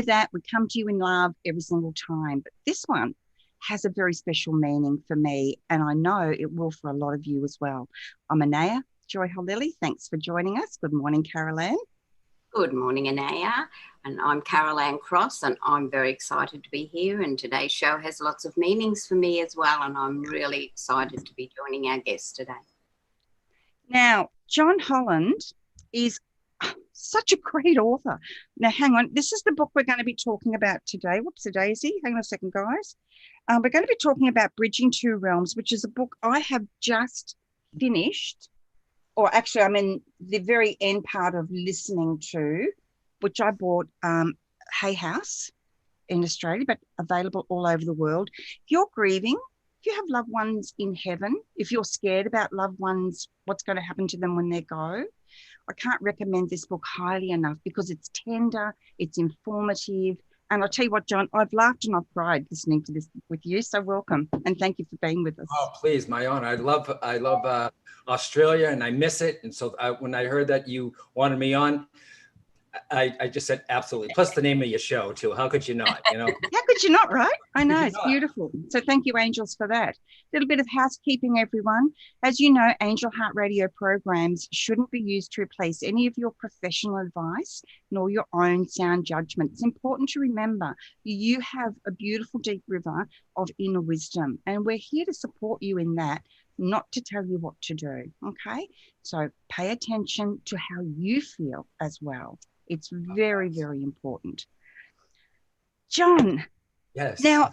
that we come to you in love every single time, but this one has a very special meaning for me, and I know it will for a lot of you as well. I'm Anayah Joy Holili. Thanks for joining us. Good morning, Carol Ann. Good morning, Anayah. And I'm Carol Ann Cross, and I'm very excited to be here. And today's show has lots of meanings for me as well, and I'm really excited to be joining our guest today. Now, John Holland is such a great author. Now, hang on. This is the book we're going to be talking about today. Whoops, a daisy. Hang on a second, guys. We're going to be talking about Bridging Two Realms, which is a book I have just finished, or actually I'm in the very end part of listening to, which I bought Hay House in Australia, but available all over the world. If you're grieving, if you have loved ones in heaven, if you're scared about loved ones, what's going to happen to them when they go, I can't recommend this book highly enough because it's tender, it's informative. And I'll tell you what, John, I've laughed and I've cried listening to this with you. So welcome. And thank you for being with us. Oh, please, my honor. I love Australia and I miss it. And so when I heard that you wanted me on, I just said, absolutely. Plus the name of your show too. How could you not, you know? How could you not, right? I know, it's beautiful. So thank you, Angels, for that. A little bit of housekeeping, everyone. As you know, Angel Heart Radio programs shouldn't be used to replace any of your professional advice nor your own sound judgment. It's important to remember you have a beautiful deep river of inner wisdom, and we're here to support you in that, not to tell you what to do, okay? So pay attention to how you feel as well. It's very, very important. John. Yes. Now,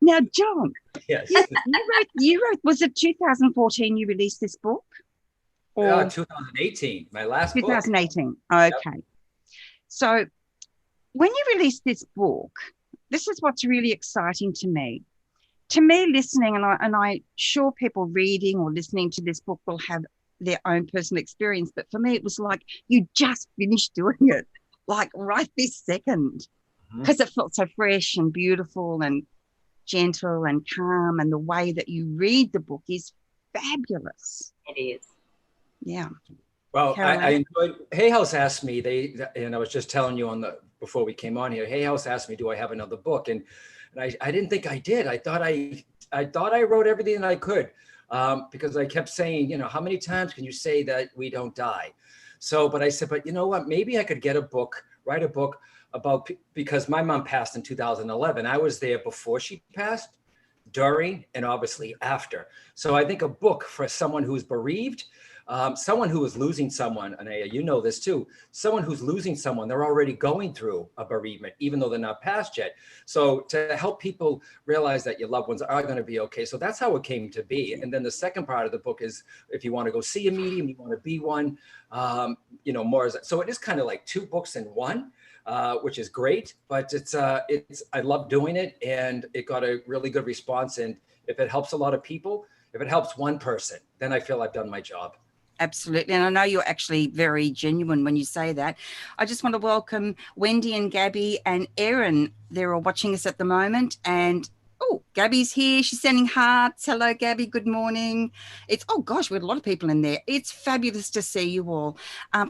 now, John. Yes. You wrote, was it 2014 you released this book? Or 2018, my last 2018. book. Okay. Yep. So when you released this book, this is what's really exciting to me. To me, listening, and I'm sure people reading or listening to this book will have their own personal experience, but for me it was like you just finished doing it, like right this second, because it felt so fresh and beautiful and gentle and calm, and the way that you read the book is fabulous. It is. Yeah. Well, I enjoyed. Hay House asked me, and I was just telling you before we came on here, Hay House asked me, do I have another book? And I didn't think I did. I thought I wrote everything that I could. Because I kept saying, you know, how many times can you say that we don't die? So, but I said, but you know what, maybe I could write a book about, because my mom passed in 2011. I was there before she passed, during, and obviously after. So I think a book for someone who's bereaved, someone who is losing someone, Anayah, you know this too, someone who's losing someone, they're already going through a bereavement, even though they're not past yet. So to help people realize that your loved ones are going to be okay. So that's how it came to be. And then the second part of the book is, if you want to go see a medium, you want to be one, you know, more. So it is kind of like two books in one, which is great, but I love doing it, and it got a really good response. And if it helps a lot of people, if it helps one person, then I feel I've done my job. Absolutely. And I know you're actually very genuine when you say that. I just want to welcome Wendy and Gabby and Erin. They're all watching us at the moment. And, oh, Gabby's here. She's sending hearts. Hello, Gabby. Good morning. Oh, gosh, we have a lot of people in there. It's fabulous to see you all.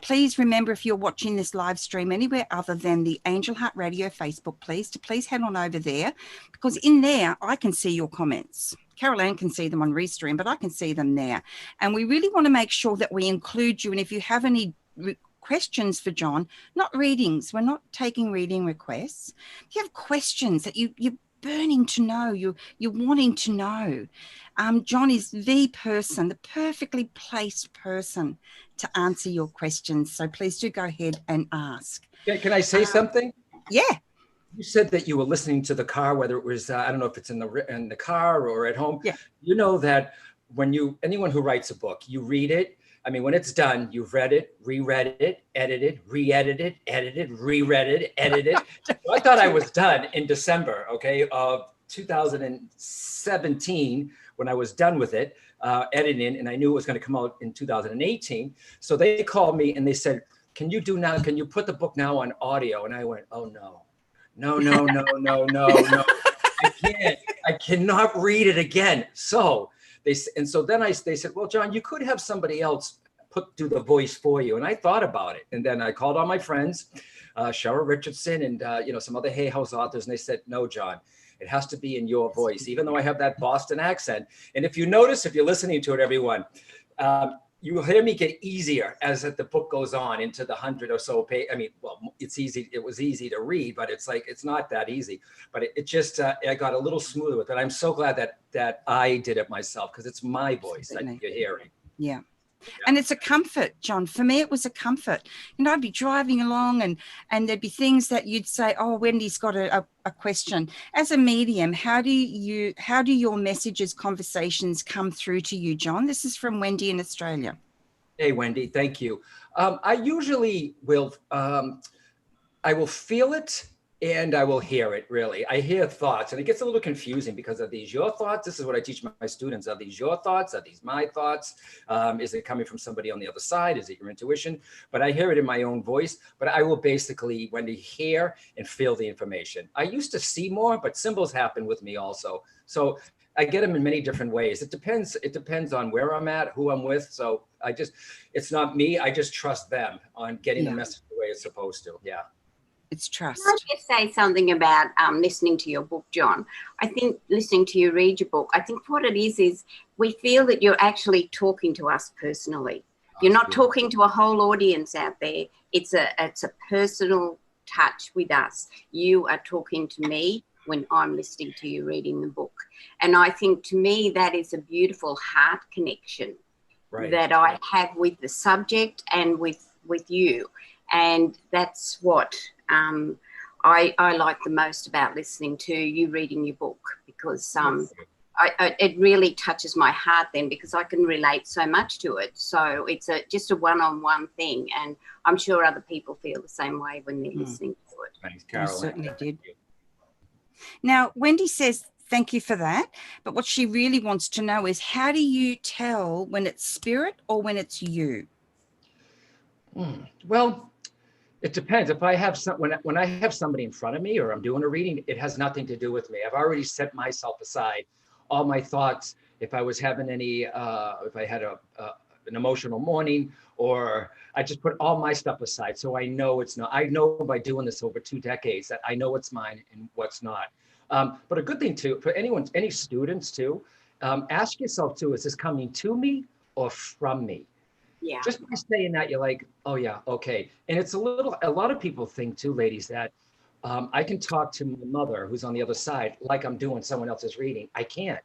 Please remember, if you're watching this live stream anywhere other than the Angel Heart Radio Facebook, please head on over there, because in there I can see your comments. Carol Ann can see them on Restream, but I can see them there. And we really want to make sure that we include you. And if you have any questions for John, not readings, we're not taking reading requests. If you have questions that you're burning to know, you're wanting to know, John is the person, the perfectly placed person to answer your questions. So please do go ahead and ask. Can I say something? Yeah. You said that you were listening to the car, whether it was, I don't know if it's in the car or at home. Yeah. You know that anyone who writes a book, you read it. I mean, when it's done, you've read it, reread it, edited, re-edited, edited, reread it, edited. So I thought I was done in December, of 2017, when I was done with it, editing, and I knew it was going to come out in 2018. So they called me and they said, can you put the book now on audio? And I went, oh no. No. I cannot read it again. So they said, well, John, you could have somebody else do the voice for you. And I thought about it. And then I called on my friends, Cheryl Richardson and, some other Hay House authors. And they said, no, John, it has to be in your voice, even though I have that Boston accent. And if you notice, if you're listening to it, everyone, you will hear me get easier as the book goes on into the 100 or so page. I mean, well, it's easy. It was easy to read, but it's not that easy. But it just, I got a little smoother with it. I'm so glad that I did it myself, because it's my voice that you're hearing. Yeah. And it's a comfort, John. For me, it was a comfort. I'd be driving along and there'd be things that you'd say, oh, Wendy's got a question. As a medium, how do your messages, conversations come through to you, John? This is from Wendy in Australia. Hey, Wendy, thank you. I usually will, I will feel it and I will hear it, really. I hear thoughts, and it gets a little confusing because are these your thoughts? This is what I teach my students. Are these your thoughts? Are these my thoughts? Is it coming from somebody on the other side? Is it your intuition? But I hear it in my own voice, but I will basically, Wendy, hear and feel the information. I used to see more, but symbols happen with me also. So I get them in many different ways. It depends on where I'm at, who I'm with. So it's not me. I just trust them on getting the message the way it's supposed to. Yeah. It's trust. Can I just say something about listening to your book, John? I think listening to you read your book, I think what it is we feel that you're actually talking to us personally. You're not talking to a whole audience out there. It's a personal touch with us. You are talking to me when I'm listening to you reading the book. And I think to me that is a beautiful heart connection that I have with the subject and with you. And that's what I like the most about listening to you reading your book, because it really touches my heart then, because I can relate so much to it. So it's just a one-on-one thing, and I'm sure other people feel the same way when they're listening to it. Thanks, Caroline. I certainly did. Now, Wendy says, thank you for that. But what she really wants to know is, how do you tell when it's spirit or when it's you? Well, it depends. If I have when I have somebody in front of me or I'm doing a reading, it has nothing to do with me. I've already set myself aside. All my thoughts, if I was having any, if I had an emotional morning, or I just put all my stuff aside. So I know it's not, I know by doing this over 2 decades that I know what's mine and what's not. But a good thing too, for any students too, ask yourself too, is this coming to me or from me? Yeah. Just by saying that, you're like, oh yeah, okay. And it's a lot of people think too, ladies, that I can talk to my mother who's on the other side like I'm doing someone else's reading. I can't.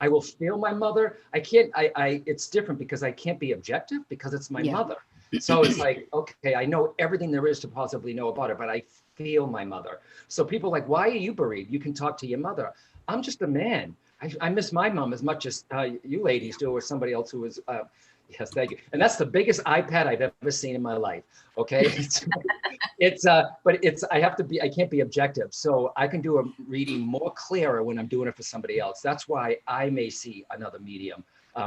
I will feel my mother. I can't, it's different because I can't be objective because it's my mother. So it's like, okay, I know everything there is to possibly know about her, but I feel my mother. So people are like, why are you bereaved? You can talk to your mother. I'm just a man. I miss my mom as much as you ladies do, or somebody else who is, yes, thank you. And that's the biggest iPad I've ever seen in my life. Okay. I can't be objective. So I can do a reading more clearer when I'm doing it for somebody else. That's why I may see another medium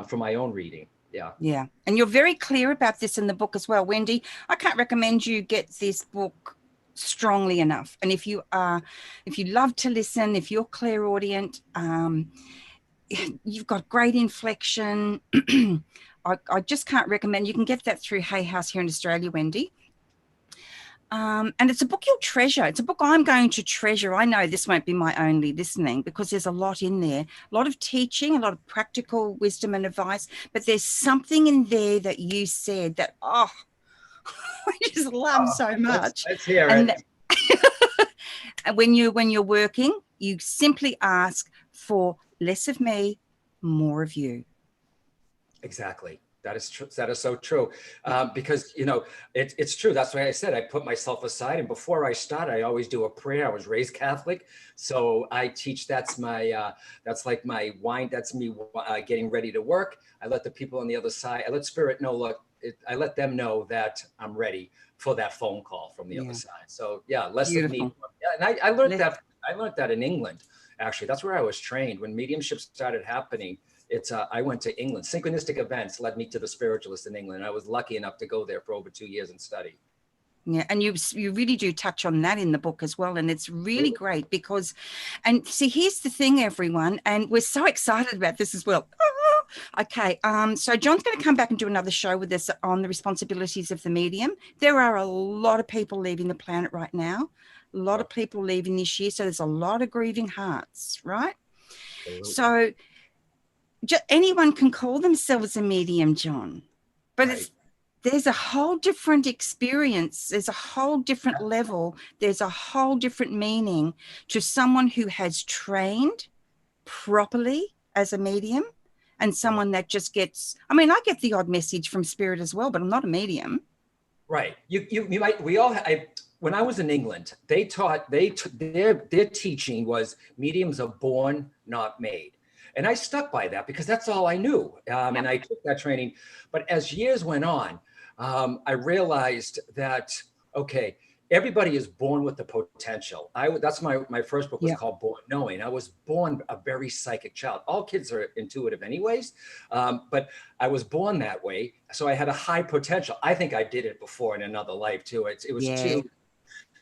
for my own reading. Yeah. Yeah. And you're very clear about this in the book as well, Wendy. I can't recommend you get this book strongly enough. And if you love to listen, if you're clairaudient, you've got great inflection. I just can't recommend. You can get that through Hay House here in Australia, Wendy. And it's a book you'll treasure. It's a book I'm going to treasure. I know this won't be my only listening, because there's a lot in there, a lot of teaching, a lot of practical wisdom and advice. But there's something in there that you said that, I just love so much. Let's hear it. And when you're working, you simply ask for less of me, more of you. Exactly. That is true. That is so true. Because, it's true. That's why I said I put myself aside. And before I start, I always do a prayer. I was raised Catholic. So I teach, that's like my wine. That's me getting ready to work. I let the people on the other side, I let spirit know, look, I let them know that I'm ready for that phone call from the other side. So yeah, less of me. Yeah, and I learned that in England, actually. That's where I was trained. When mediumship started happening, I went to England. Synchronistic events led me to the spiritualist in England. I was lucky enough to go there for over 2 years and study. Yeah, and you really do touch on that in the book as well. And it's really great because, and see, here's the thing, everyone, and we're so excited about this as well. Okay. So John's going to come back and do another show with us on the responsibilities of the medium. There are a lot of people leaving the planet right now. A lot of people leaving this year. So there's a lot of grieving hearts, right? Absolutely. So anyone can call themselves a medium, John, but Right. there's a whole different experience. There's a whole different level. There's a whole different meaning to someone who has trained properly as a medium and someone that just gets, I mean, I get the odd message from spirit as well, but I'm not a medium. Right. You might, we all, when I was in England, they taught, their teaching was mediums are born, not made. And I stuck by that because that's all I knew. And I took that training. But as years went on, I realized that, okay, everybody is born with the potential. That's my first book was called Born Knowing. I was born a very psychic child. All kids are intuitive anyways, but I was born that way. So I had a high potential. I think I did it before in another life too. It was too.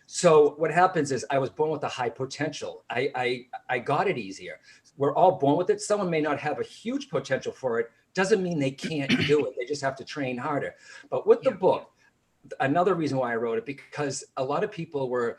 So what happens is I was born with a high potential. I got it easier. We're all born with it. Someone may not have a huge potential for it. Doesn't mean they can't do it. They just have to train harder. But with the book, another reason why I wrote it, because a lot of people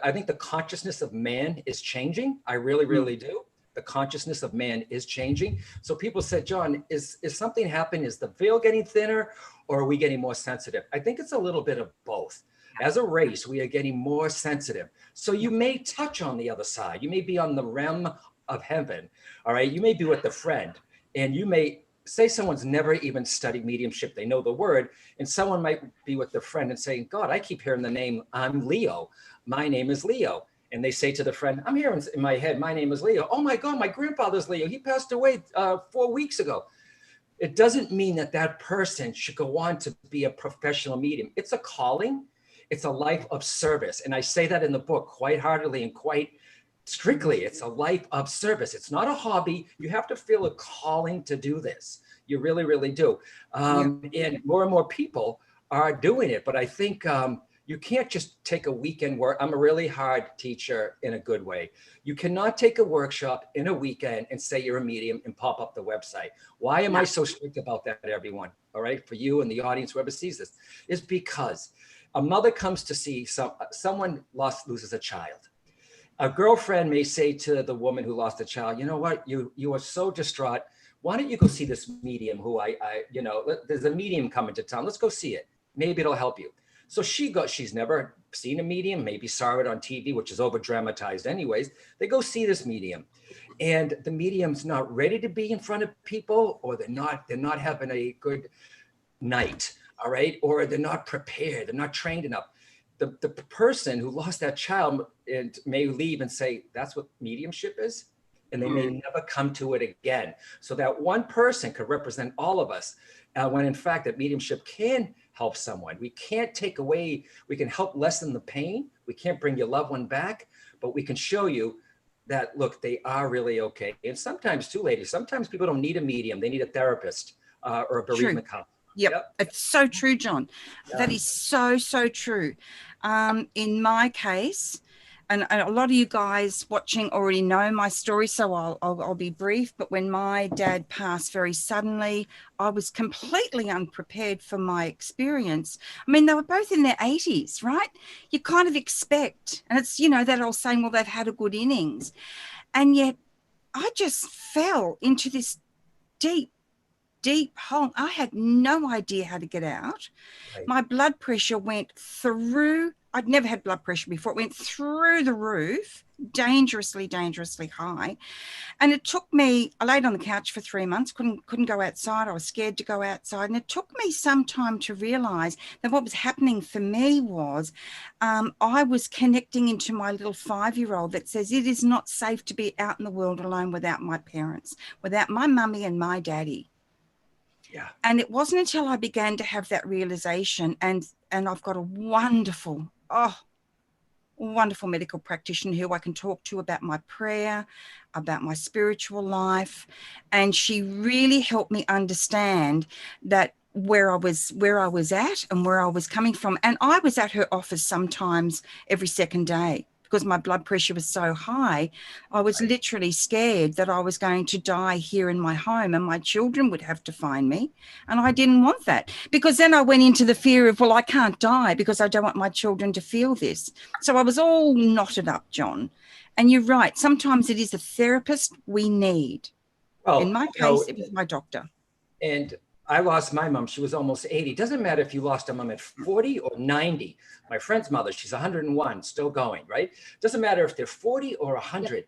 I think the consciousness of man is changing. I really, really do. The consciousness of man is changing. So people said, John, is something happening? Is the veil getting thinner or are we getting more sensitive? I think it's a little bit of both. As a race, we are getting more sensitive. So you may touch on the other side. You may be on the realm of heaven. All right. You may be with a friend and you may say someone's never even studied mediumship. They know the word, and someone might be with their friend and saying, God, I keep hearing the name, I'm Leo. My name is Leo. And they say to the friend, I'm hearing in my head, my name is Leo. Oh my God, my grandfather's Leo. He passed away 4 weeks ago. It doesn't mean that that person should go on to be a professional medium. It's a calling. It's a life of service. And I say that in the book quite heartily and quite strictly. It's a life of service. It's not a hobby. You have to feel a calling to do this. You really, really do. And more and more people are doing it. But I think you can't just take a weekend work. I'm a really hard teacher in a good way. You cannot take a workshop in a weekend and say you're a medium and pop up the website. Why am I so strict about that, everyone? All right, for you and the audience, whoever sees this, is because a mother comes to see someone loses a child. A girlfriend may say to the woman who lost a child, you know what, you are so distraught. Why don't you go see this medium who there's a medium coming to town. Let's go see it. Maybe it'll help you. So she's never seen a medium, maybe saw it on TV, which is over dramatized anyways. They go see this medium and the medium's not ready to be in front of people, or they're not having a good night. All right. Or they're not prepared. They're not trained enough. The person who lost that child and may leave and say, that's what mediumship is. And they may never come to it again. So that one person could represent all of us, when in fact that mediumship can help someone. We can't take away, we can help lessen the pain. We can't bring your loved one back, but we can show you that, look, they are really okay. And sometimes too, ladies, sometimes people don't need a medium. They need a therapist or a bereavement counselor. Yep. It's so true, John. That is so, so true. In my case, and a lot of you guys watching already know my story, so I'll be brief. But when my dad passed very suddenly, I was completely unprepared for my experience. I mean, they were both in their 80s, right? You kind of expect, and it's, that old saying, well, they've had a good innings. And yet I just fell into this deep hole. I had no idea how to get out. Right. My blood pressure went through. I'd never had blood pressure before. It went through the roof, dangerously high. And it took me, I laid on the couch for 3 months, couldn't go outside. I was scared to go outside. And it took me some time to realize that what was happening for me was I was connecting into my little 5-year-old that says it is not safe to be out in the world alone without my parents, without my mummy and my daddy. Yeah. And it wasn't until I began to have that realization, and I've got a wonderful medical practitioner who I can talk to about my prayer, about my spiritual life. And she really helped me understand that where I was at and where I was coming from. And I was at her office sometimes every second day. because my blood pressure was so high. I was literally scared that I was going to die here in my home and my children would have to find me. And I didn't want that, because then I went into the fear of, well, I can't die because I don't want my children to feel this. So I was all knotted up, John. And you're right. Sometimes it is a therapist we need. Well, in my case, it was my doctor. And I lost my mom. She was almost 80. It doesn't matter if you lost a mom at 40 or 90. My friend's mother, she's 101, still going, right? Doesn't matter if they're 40 or 100.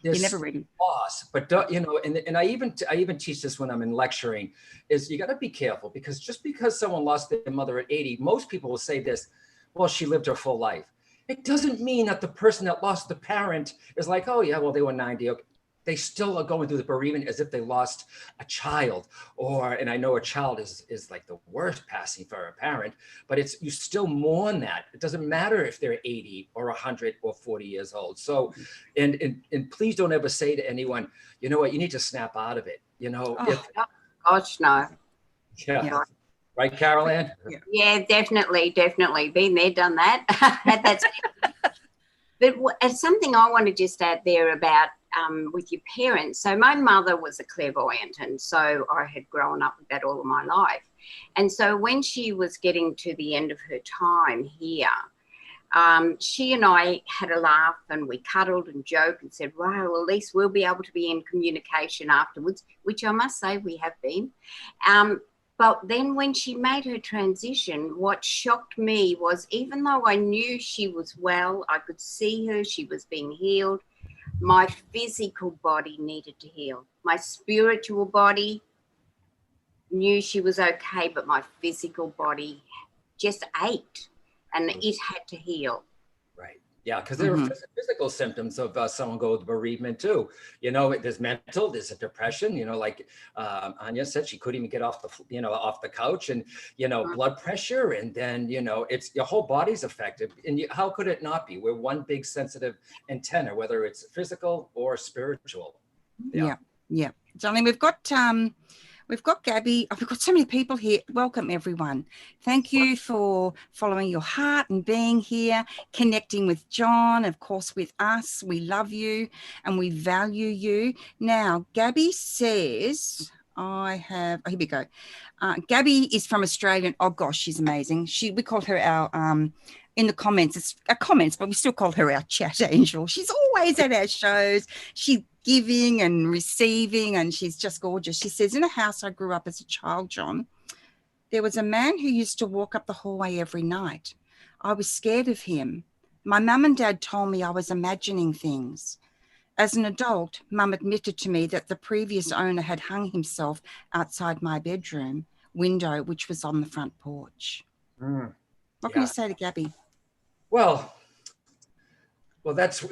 You're never ready. Loss. But, you know, and I even teach this when I'm in lecturing, is you got to be careful, because just because someone lost their mother at 80, most people will say this, well, she lived her full life. It doesn't mean that the person that lost the parent is like, oh, yeah, well, they were 90. Okay. They still are going through the bereavement as if they lost a child, and I know a child is like the worst passing for a parent, but you still mourn that. It doesn't matter if they're 80 or 100 or 40 years old. So, and please don't ever say to anyone, you know what, you need to snap out of it. You know, gosh, no. Yeah. Right, Carol Ann? Yeah, definitely. Been there, done that. That's But something I want to just add there about with your parents. So my mother was a clairvoyant, and so I had grown up with that all of my life. And so when she was getting to the end of her time here, she and I had a laugh and we cuddled and joked and said, well, at least we'll be able to be in communication afterwards, which I must say we have been. But then when she made her transition, what shocked me was, even though I knew she was well, I could see her, she was being healed, my physical body needed to heal. My spiritual body knew she was okay, but my physical body just ached and it had to heal. Right. Yeah, because there are physical symptoms of someone going with bereavement too. You know, there's mental, there's a depression. You know, like Anayah said, she couldn't even get off the couch, and blood pressure, and then it's your whole body's affected. And how could it not be? We're one big sensitive antenna, whether it's physical or spiritual. Yeah. Darling, we've got Gabby. Oh, we've got so many people here. Welcome, everyone. Thank you for following your heart and being here, connecting with John, of course, with us. We love you and we value you. Now, Gabby says, here we go. Gabby is from Australia. Oh, gosh, she's amazing. We call her our, in the comments, it's comments, but we still call her our chat angel. She's always at our shows. She's giving and receiving, and she's just gorgeous. She says, in a house I grew up as a child, John, there was a man who used to walk up the hallway every night. I was scared of him. My mum and dad told me I was imagining things. As an adult, Mum admitted to me that the previous owner had hung himself outside my bedroom window, which was on the front porch. What can you say to Gabby? Well, that's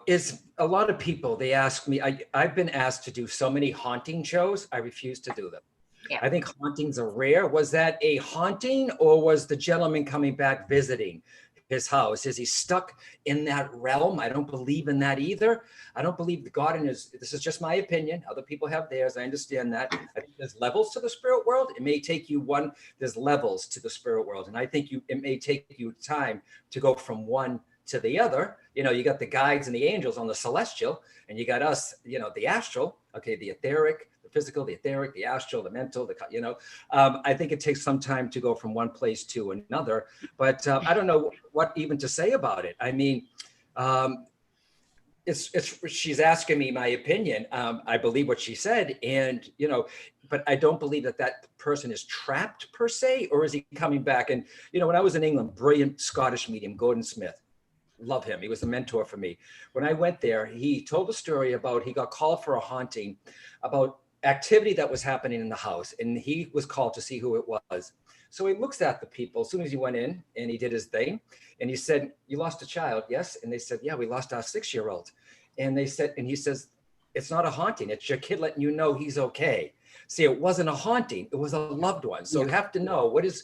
is a lot of people, they ask me, I've been asked to do so many haunting shows. I refuse to do them. Yeah. I think hauntings are rare. Was that a haunting, or was the gentleman coming back visiting his house? Is he stuck in that realm? I don't believe in that either. I don't believe God this is just my opinion. Other people have theirs. I understand that. I think there's levels to the spirit world. It may take you there's levels to the spirit world. And I think it may take you time to go from one to the other. You got the guides and the angels on the celestial, and you got us, the astral, okay, the etheric, the physical, the etheric, the astral, the mental, I think it takes some time to go from one place to another, but I don't know what even to say about it. I mean, she's asking me my opinion. I believe what she said, and, but I don't believe that person is trapped per se, or is he coming back? And, when I was in England, brilliant Scottish medium, Gordon Smith, love him. He was a mentor for me. When I went there, he told a story about, he got called for a haunting about activity that was happening in the house, and he was called to see who it was. So he looks at the people as soon as he went in, and he did his thing, and he said, "You lost a child?" "Yes." And they said, "Yeah, we lost our 6-year-old." And he says, "It's not a haunting. It's your kid letting you know he's okay." See, it wasn't a haunting. It was a loved one. So you have to know what is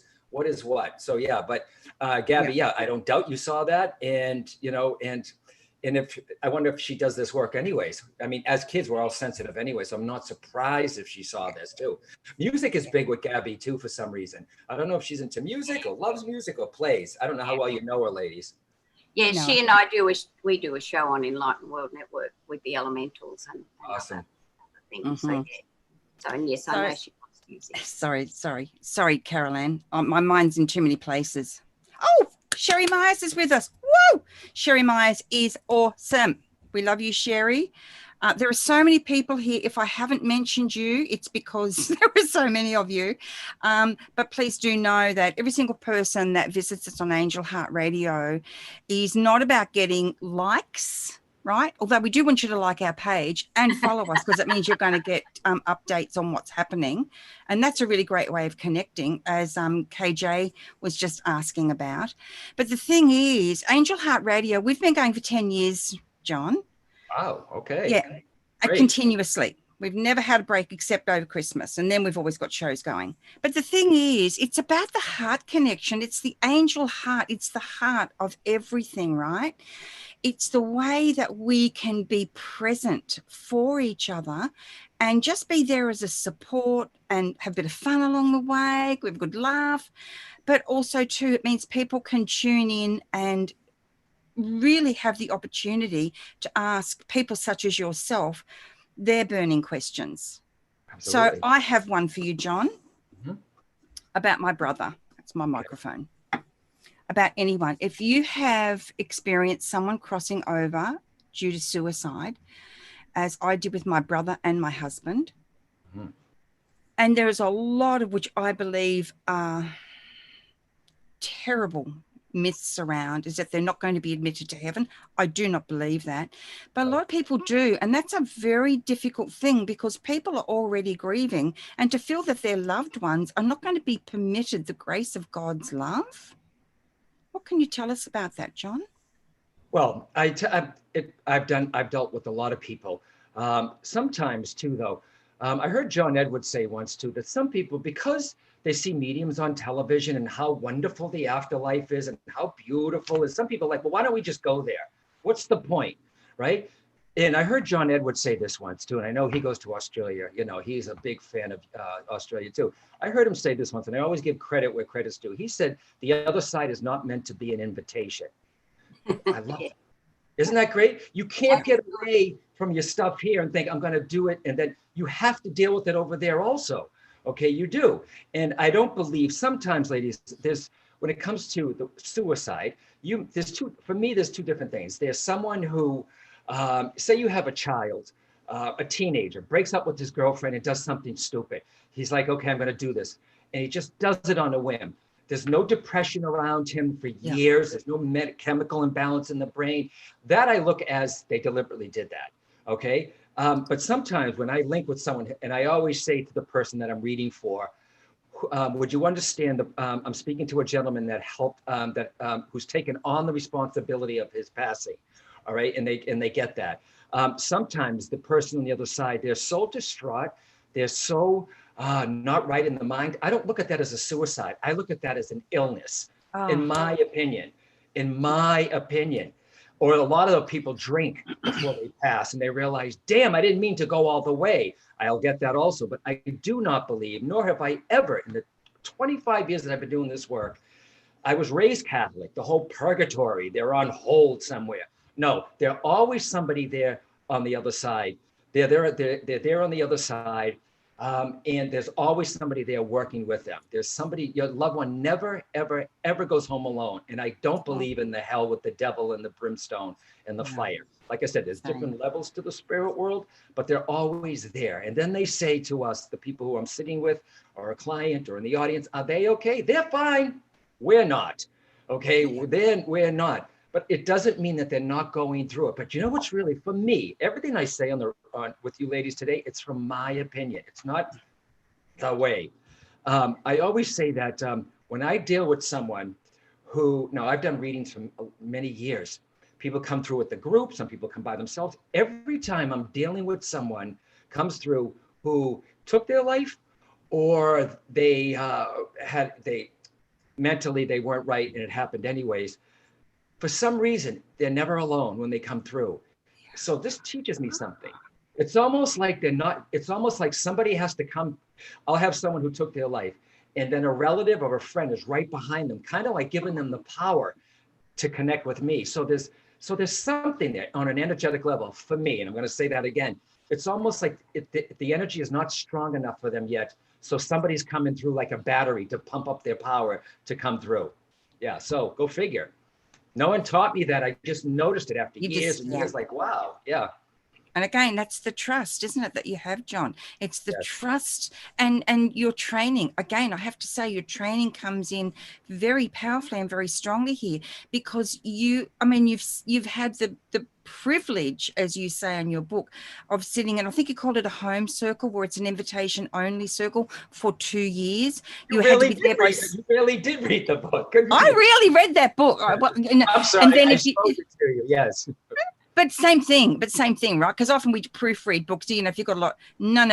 what. So yeah, but Gabby, I don't doubt you saw that. And, and if I wonder if she does this work anyways. I mean, as kids, we're all sensitive anyway, so I'm not surprised if she saw this too. Music is big with Gabby too, for some reason. I don't know if she's into music or loves music or plays. I don't know how well you know her, ladies. Yeah, you know, she and I we do a show on Enlightened World Network with the elementals and Awesome. other things. So, Mhm. yeah. So, and yes, I So- know she wants music. Sorry, Carol Ann. My mind's in too many places. Oh, Sherry Myers is with us. Woo! Sherry Myers is awesome. We love you, Sherry. There are so many people here. If I haven't mentioned you, it's because there are so many of you. But please do know that every single person that visits us on Angel Heart Radio is not about getting likes, right? Although we do want you to like our page and follow us, because it means you're going to get updates on what's happening. And that's a really great way of connecting, as KJ was just asking about. But the thing is, Angel Heart Radio, we've been going for 10 years, John. Wow. Okay. Yeah, Great. continuously. We've never had a break except over Christmas, and then we've always got shows going. But the thing is, it's about the heart connection. It's the angel heart. It's the heart of everything, right? It's the way that we can be present for each other and just be there as a support and have a bit of fun along the way, have a good laugh. But also, too, it means people can tune in and really have the opportunity to ask people such as yourself their burning questions. Absolutely. So I have one for you, John, Mhm. about my brother. That's my microphone. About anyone. If you have experienced someone crossing over due to suicide, as I did with my brother and my husband, Mhm. and there is a lot of which I believe are terrible myths around, is that they're not going to be admitted to heaven. I do not believe that, but a lot of people do, and that's a very difficult thing, because people are already grieving, and to feel that their loved ones are not going to be permitted the grace of God's love. What can you tell us about that, John? Well, I've dealt with a lot of people. Sometimes too, though, I heard John Edwards say once too that some people, because they see mediums on television and how wonderful the afterlife is and how beautiful is, some people are like, well, why don't we just go there? What's the point, right? And I heard John Edwards say this once too, and I know he goes to Australia. You know, he's a big fan of Australia too. I heard him say this once, and I always give credit where credit's due. He said, the other side is not meant to be an invitation. I love it. Isn't that great? You can't get away from your stuff here and think, I'm going to do it. And then you have to deal with it over there also. Okay, you do. And I don't believe sometimes, ladies, when it comes to the suicide, for me, there's two different things. There's someone who, say you have a child, a teenager, breaks up with his girlfriend and does something stupid. He's like, okay, I'm going to do this. And he just does it on a whim. There's no depression around him for years. There's no chemical imbalance in the brain. That I look as they deliberately did that, okay? But sometimes when I link with someone, and I always say to the person that I'm reading for, would you understand, I'm speaking to a gentleman that helped, who's taken on the responsibility of his passing, all right? And they get that. Sometimes the person on the other side, they're so distraught, they're so not right in the mind. I don't look at that as a suicide. I look at that as an illness, in my opinion. Or a lot of the people drink before they pass and they realize, damn, I didn't mean to go all the way. I'll get that also. But I do not believe, nor have I ever, in the 25 years that I've been doing this work, I was raised Catholic, the whole purgatory, they're on hold somewhere. No, there's always somebody there on the other side. They're there on the other side. And there's always somebody there working with them. There's somebody, your loved one never, ever, ever goes home alone. And I don't believe in the hell with the devil and the brimstone and the fire. Like I said, there's different levels to the spirit world, but they're always there. And then they say to us, the people who I'm sitting with or a client or in the audience, are they okay? They're fine. We're not. Okay, we're not. But it doesn't mean that they're not going through it. But you know what's really, for me, everything I say with you ladies today, it's from my opinion. It's not the way. I always say that when I deal with someone who, now I've done readings for many years. People come through with the group. Some people come by themselves. Every time I'm dealing with someone comes through who took their life, or they mentally they weren't right and it happened anyways. For some reason, they're never alone when they come through. So this teaches me something. It's almost like it's almost like somebody has to come. I'll have someone who took their life, and then a relative or a friend is right behind them, kind of like giving them the power. to connect with me. So there's something there on an energetic level for me. And I'm going to say that again. It's almost like the energy is not strong enough for them yet. So somebody's coming through like a battery to pump up their power to come through. Yeah. So go figure. No one taught me that. I just noticed it after years and years, like, wow. Yeah. And again, that's the trust, isn't it, that you have, John? It's the Yes. trust and your training. Again, I have to say your training comes in very powerfully and very strongly here, because you've had the privilege, as you say in your book, of sitting in, I think you called it a home circle, where it's an invitation only circle for 2 years. You really did read the book. I really read that book. I'm sorry. And then I spoke it to you. Yes. But same thing, right? Because often we proofread books, you know, if you've got a lot, no.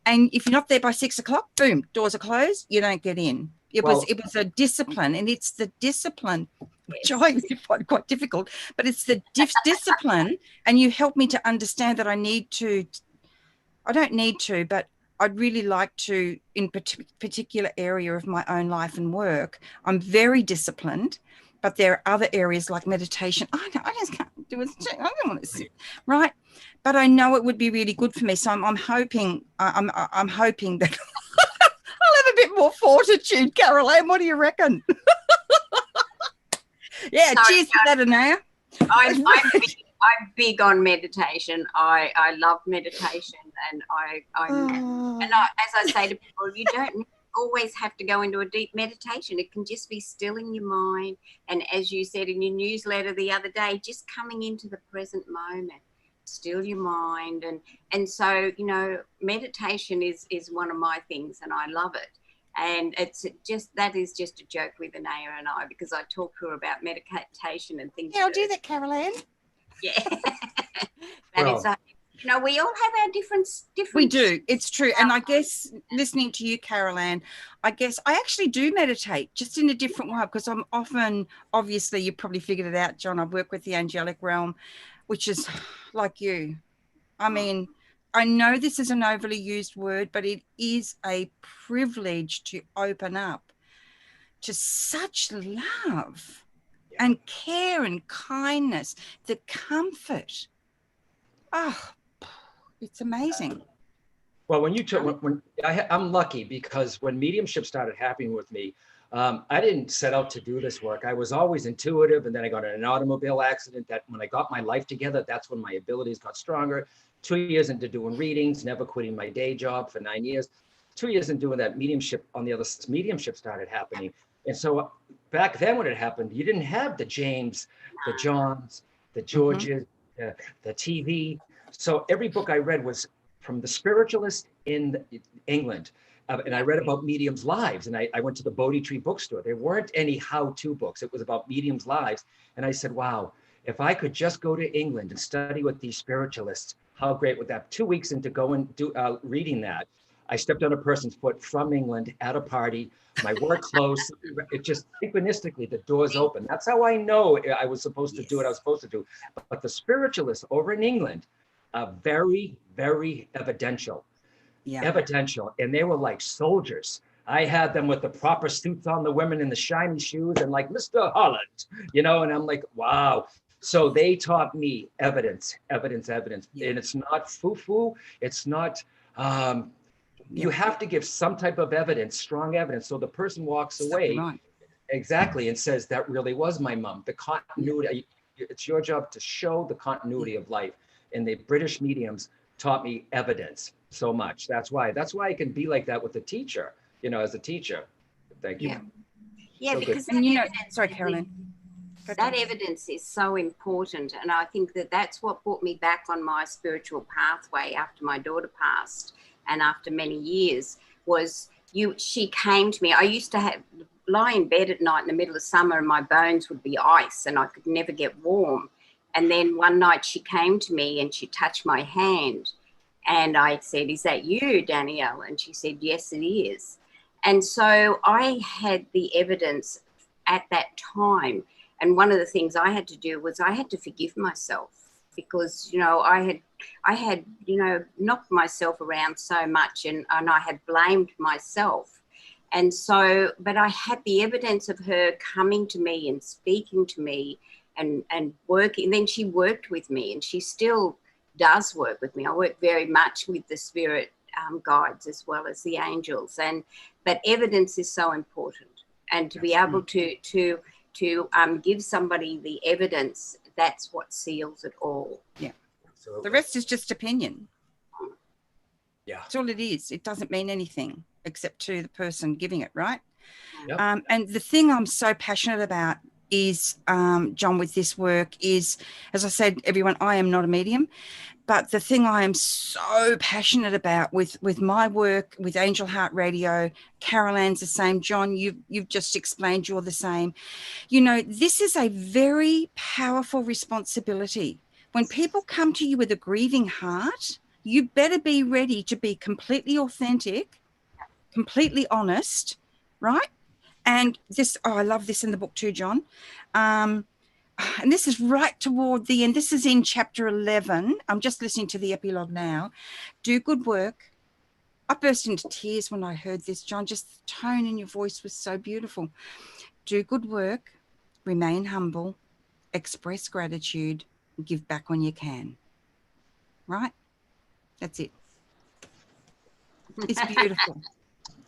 And if you're not there by 6 o'clock, boom, doors are closed, you don't get in. It was a discipline, and it's the discipline, which I find quite difficult, but it's the discipline, and you help me to understand that I don't need to, but I'd really like to, in particular area of my own life and work, I'm very disciplined. But there are other areas like meditation. I just can't do it. I don't want to sit, right? But I know it would be really good for me. So I'm hoping that I'll have a bit more fortitude, Caroline. What do you reckon? Yeah, sorry, cheers to that, Anayah. I'm big on meditation. I love meditation, and as I say to people, you don't always have to go into a deep meditation. It can just be stilling your mind, and as you said in your newsletter the other day, just coming into the present moment, still your mind. And so, you know, meditation is one of my things, and I love it. And that is just a joke with Anayah and I, because I talk to her about meditation and things. Yeah, I'll do that, Caroline. Yeah. You know, we all have our different. We do. It's true. And I guess listening to you, Caroline, I guess I actually do meditate, just in a different way, because I'm often, obviously, you probably figured it out, John, I work with the angelic realm, which is like you. I mean, I know this is an overly used word, but it is a privilege to open up to such love and care and kindness, the comfort. Oh, it's amazing. Well, I'm lucky, because when mediumship started happening with me, I didn't set out to do this work. I was always intuitive, and then I got in an automobile accident. That when I got my life together, that's when my abilities got stronger. 2 years into doing readings, never quitting my day job for 9 years. 2 years into doing that mediumship, mediumship started happening. And so back then when it happened, you didn't have the James, the Johns, the Georges, the TV. So every book I read was from the spiritualists in England. And I read about mediums' lives. And I went to the Bodhi Tree bookstore. There weren't any how-to books. It was about mediums' lives. And I said, wow, if I could just go to England and study with these spiritualists, how great would that? 2 weeks into reading that, I stepped on a person's foot from England at a party. My work closed. It just synchronistically, the doors open. That's how I know I was supposed to do what I was supposed to do. But the spiritualists over in England are very, very evidential. Yeah. Evidential. And they were like soldiers. I had them with the proper suits on, the women in the shiny shoes, and like Mr. Holland, you know, and I'm like, wow. So they taught me evidence. Yeah. And it's not foo-foo. It's not, you have to give some type of evidence, strong evidence. So the person walks away exactly and says, that really was my mom. The continuity, it's your job to show the continuity of life. And the British mediums taught me evidence so much. That's why I can be like that with a teacher, you know, as a teacher. Thank you. Yeah, so because sorry, Caroline. That evidence is so important. And I think that's what brought me back on my spiritual pathway after my daughter passed. And after many years was she came to me. I used to lie in bed at night in the middle of summer, and my bones would be ice and I could never get warm. And then one night she came to me and she touched my hand, and I said, "Is that you, Danielle?" And she said, "Yes, it is." And so I had the evidence at that time. And one of the things I had to do was I had to forgive myself, because, you know, I had, you know, knocked myself around so much, and I had blamed myself. And so, but I had the evidence of her coming to me and speaking to me and working. And then she worked with me, and she still does work with me. I work very much with the spirit guides as well as the angels. But evidence is so important. And to be able to give somebody the evidence, that's what seals it all. Yeah. Absolutely. The rest is just opinion. Yeah. That's all it is. It doesn't mean anything except to the person giving it, right? Yep. And the thing I'm so passionate about is, John, with this work is, as I said, everyone, I am not a medium, but the thing I am so passionate about with my work with Angel Heart Radio, Carol Ann's the same, John, you've just explained you're the same. You know, this is a very powerful responsibility. When people come to you with a grieving heart, you better be ready to be completely authentic, completely honest, right? And this, I love this in the book too, John. And this is right toward the end. This is in chapter 11. I'm just listening to the epilogue now. Do good work. I burst into tears when I heard this, John. Just the tone in your voice was so beautiful. Do good work, remain humble, express gratitude, give back when you can. Right? That's it. It's beautiful.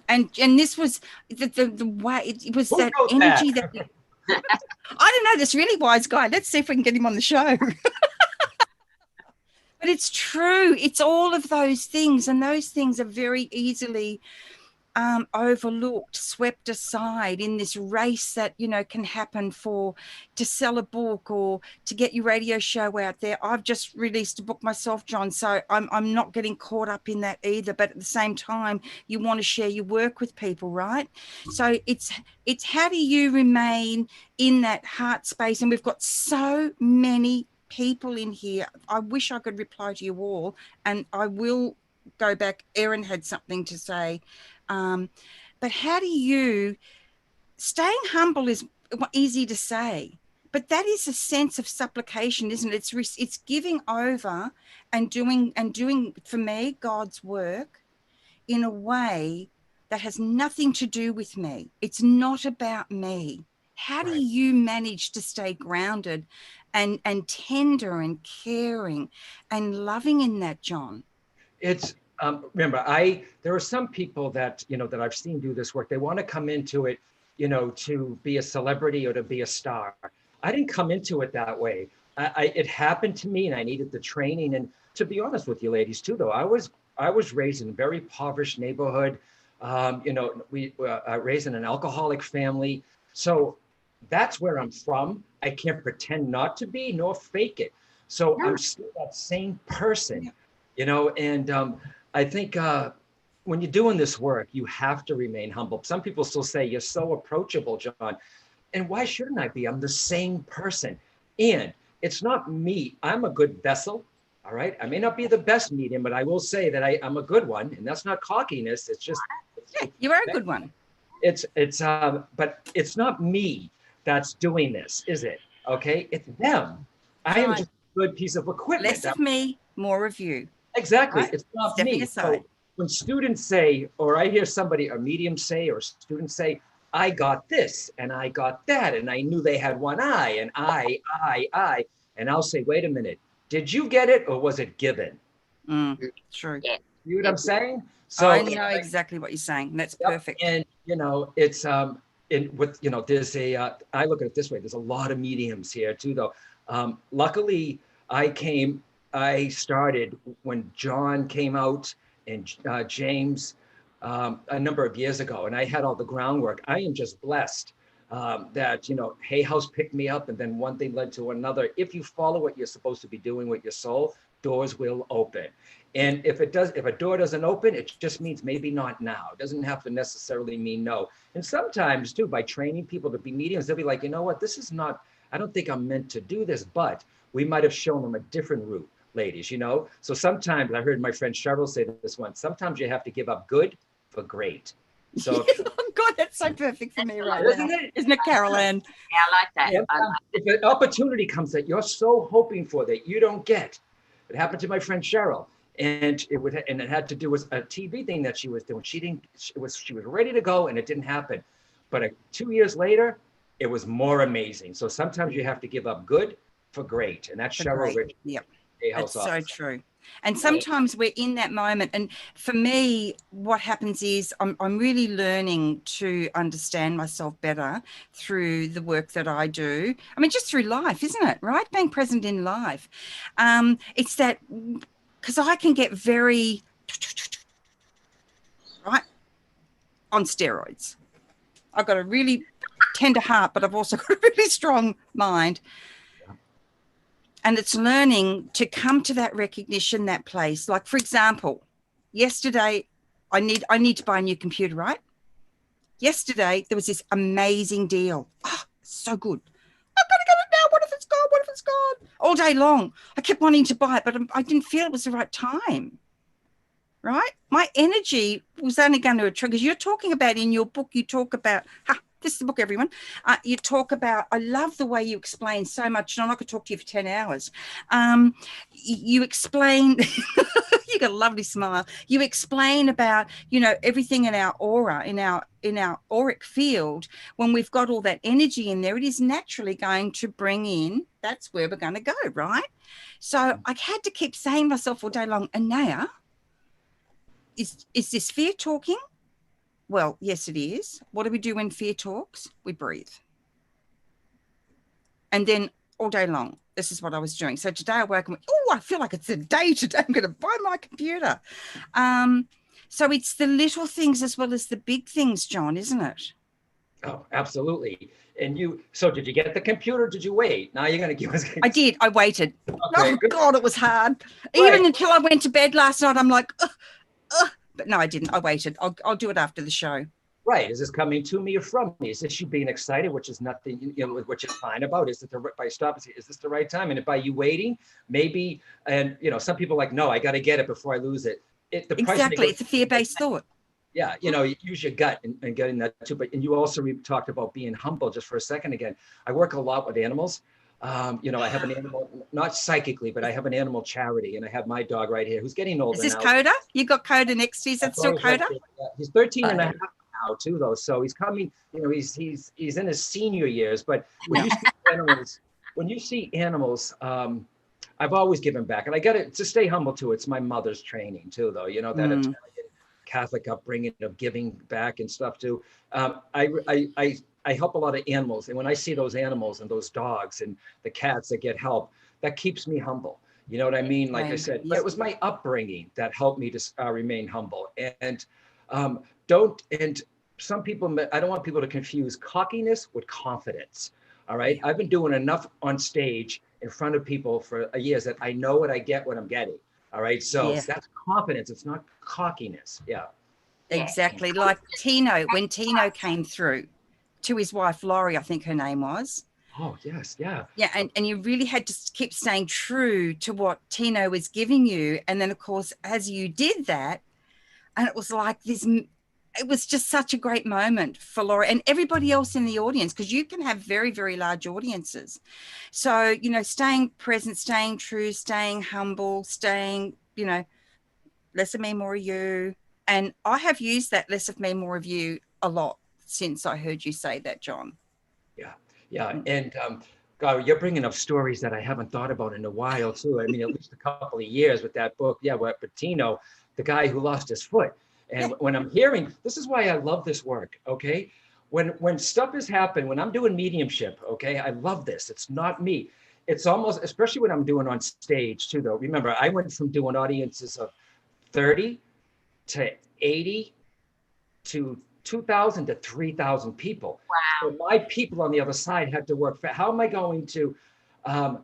And this was the way it was. Who that energy that I don't know, this really wise guy. Let's see if we can get him on the show. But it's true. It's all of those things, and those things are very easily overlooked, swept aside in this race that, you know, can happen to sell a book or to get your radio show out there. I've just released a book myself, John, so I'm not getting caught up in that either. But at the same time, you want to share your work with people, right? So it's how do you remain in that heart space? And we've got so many people in here. I wish I could reply to you all, and I will go back. Erin had something to say. But how do you, staying humble is easy to say, but that is a sense of supplication, isn't it? It's giving over and doing for me God's work in a way that has nothing to do with me. It's not about me. How do you manage to stay grounded and tender and caring and loving in that, John? It's remember, there are some people that, you know, that I've seen do this work. They want to come into it, you know, to be a celebrity or to be a star. I didn't come into it that way. It happened to me, and I needed the training. And to be honest with you, ladies, too, though, I was raised in a very impoverished neighborhood. You know, we raised in an alcoholic family, so that's where I'm from. I can't pretend not to be, nor fake it. So I'm still that same person, you know, and I think when you're doing this work, you have to remain humble. Some people still say, you're so approachable, John. And why shouldn't I be? I'm the same person. And it's not me. I'm a good vessel. All right. I may not be the best medium, but I will say that I'm a good one. And that's not cockiness. It's just. Yeah, you are a good one. But it's not me that's doing this, is it? Okay. It's them. I am just a good piece of equipment. Less of me, more of you. Exactly. Right? It's not Stepping me. Aside. So when students say, or I hear somebody, a medium say, or students say, I got this and I got that, and I knew they had one eye, and I, and I'll say, wait a minute, did you get it or was it given? True. Yeah. You know what I'm saying? So I know exactly what you're saying. That's perfect. And you know, it's with, you know, there's I look at it this way. There's a lot of mediums here too, though. Luckily, I started when John came out and James a number of years ago, and I had all the groundwork. I am just blessed that, you know, Hay House picked me up, and then one thing led to another. If you follow what you're supposed to be doing with your soul, doors will open. And if a door doesn't open, it just means maybe not now. It doesn't have to necessarily mean no. And sometimes too, by training people to be mediums, they'll be like, you know what, this is not, I don't think I'm meant to do this, but we might have shown them a different route, ladies, you know? So sometimes, I heard my friend Cheryl say this once, sometimes you have to give up good for great. So oh God, that's so perfect for me right isn't now. it? Isn't it, Carol Ann? Yeah, I like that. Yeah, if an opportunity comes that you're so hoping for that you don't get, it happened to my friend Cheryl. and it had to do with a TV thing that she was doing. She was ready to go, and it didn't happen. But 2 years later, it was more amazing. So sometimes you have to give up good for great, and that's Cheryl Rich. Yep, that's so true. And sometimes we're in that moment. And for me, what happens is I'm really learning to understand myself better through the work that I do. I mean, just through life, isn't it? Right? Being present in life. It's that, because I can get very, right, on steroids. I've got a really tender heart, but I've also got a really strong mind. And it's learning to come to that recognition, that place. Like, for example, yesterday, I need to buy a new computer, right? Yesterday, there was this amazing deal. Oh, so good. I've got to get it now. What if it's gone? What if it's gone? All day long. I kept wanting to buy it, but I didn't feel it was the right time, right? My energy was only going to attract, because you're talking about in your book, you talk about, this is the book, everyone. You talk about, I love the way you explain so much. And I'm not going to talk to you for 10 hours. You explain, you got a lovely smile. You explain about, everything in our aura, in our auric field. When we've got all that energy in there, it is naturally going to bring in, that's where we're going to go, right? So I had to keep saying to myself all day long, Anayah, is this fear talking? Well, yes, it is. What do we do when fear talks? We breathe. And then all day long, this is what I was doing. So today I woke up and went, oh, I feel like it's a day today. I'm going to buy my computer. So it's the little things as well as the big things, John, isn't it? Oh, absolutely. And so did you get the computer? Did you wait? Now you're going to give us. I did. I waited. Okay, oh, good. God, it was hard. Right. Even until I went to bed last night, I'm like, but no, I didn't. I waited. I'll do it after the show. Right. Is this coming to me or from me? Is this you being excited, which is nothing, which is fine about? Is it by stopping? Is this the right time? And by you waiting, maybe, and some people are like, no, I got to get it before I lose it. Exactly. It's a fear-based thought. Yeah. Use your gut and getting that too. But, and you also talked about being humble just for a second again. I work a lot with animals. I have an animal, not psychically, but I have an animal charity, and I have my dog right here who's getting older. Is this now. Coda? You got Coda next to you. Is that still Coda? He's 13 and a half now too, though. So he's coming, he's in his senior years. But when you see animals, I've always given back, and I got to stay humble too. It's my mother's training too, though. That Italian Catholic upbringing of giving back and stuff too. I help a lot of animals, and when I see those animals and those dogs and the cats that get help, that keeps me humble. You know what I mean? Like I said, but it was my upbringing that helped me to remain humble. And some people, I don't want people to confuse cockiness with confidence. All right. I've been doing enough on stage in front of people for years that I know what I get, what I'm getting. All right. So that's confidence. It's not cockiness. Yeah. Exactly. Like Tino, when Tino came through to his wife, Laurie, I think her name was. Oh, yes. Yeah. Yeah. And you really had to keep staying true to what Tino was giving you. And then, of course, as you did that, and it was like this, it was just such a great moment for Laurie and everybody else in the audience, because you can have very, very large audiences. So, staying present, staying true, staying humble, staying, less of me, more of you. And I have used that less of me, more of you a lot since I heard you say that, John. Yeah. And God, you're bringing up stories that I haven't thought about in a while too. I mean, at least a couple of years with that book. Yeah, with Tino, the guy who lost his foot. And when I'm hearing, this is why I love this work. Okay. When stuff has happened, when I'm doing mediumship, okay, I love this. It's not me. It's almost, especially when I'm doing on stage too, though. Remember, I went from doing audiences of 30 to 80 to 2,000 to 3,000 people. Wow. So my people on the other side had to work. How am I going to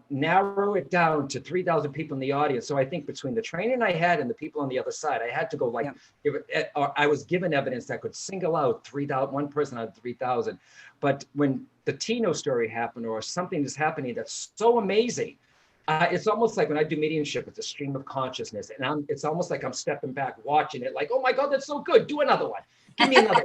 narrow it down to 3,000 people in the audience? So I think between the training I had and the people on the other side, I had to go I was given evidence that could single out 3,000, one person out of 3,000. But when the Tino story happened, or something is happening that's so amazing, it's almost like when I do mediumship, it's a stream of consciousness. And it's almost like I'm stepping back, watching it like, oh my God, that's so good. Do another one. Give me another one.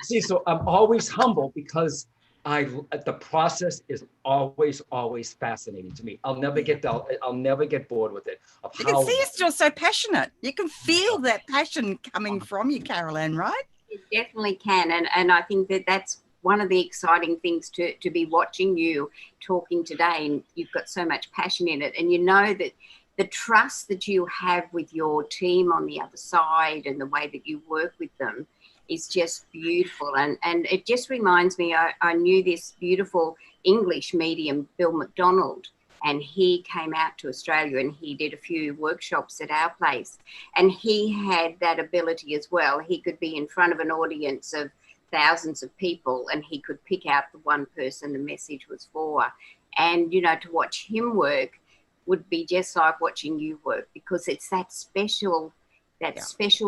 See, so I'm always humble because The process is always fascinating to me. I'll never get bored with it. You can see you're still so passionate. You can feel that passion coming from you, Carol Ann, right? You definitely can. And I think that's one of the exciting things to be watching you talking today. And you've got so much passion in it. And you know that the trust that you have with your team on the other side and the way that you work with them is just beautiful. And it just reminds me, I knew this beautiful English medium, Bill McDonald, and he came out to Australia and he did a few workshops at our place. And he had that ability as well. He could be in front of an audience of thousands of people and he could pick out the one person the message was for. And, you know, to watch him work would be just like watching you work, because it's that special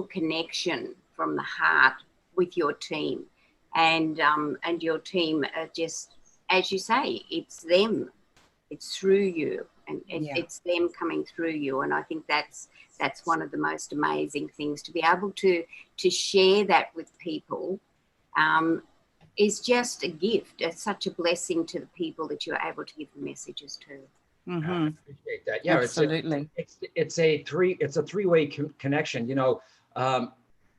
connection from the heart with your team, and your team are just, as you say, it's them, it's through you, and it's them coming through you. And I think that's one of the most amazing things, to be able to share that with people is just a gift. It's such a blessing to the people that you're able to give the messages to. Mm-hmm. I appreciate that. Yeah, absolutely. It's a three-way connection. You know,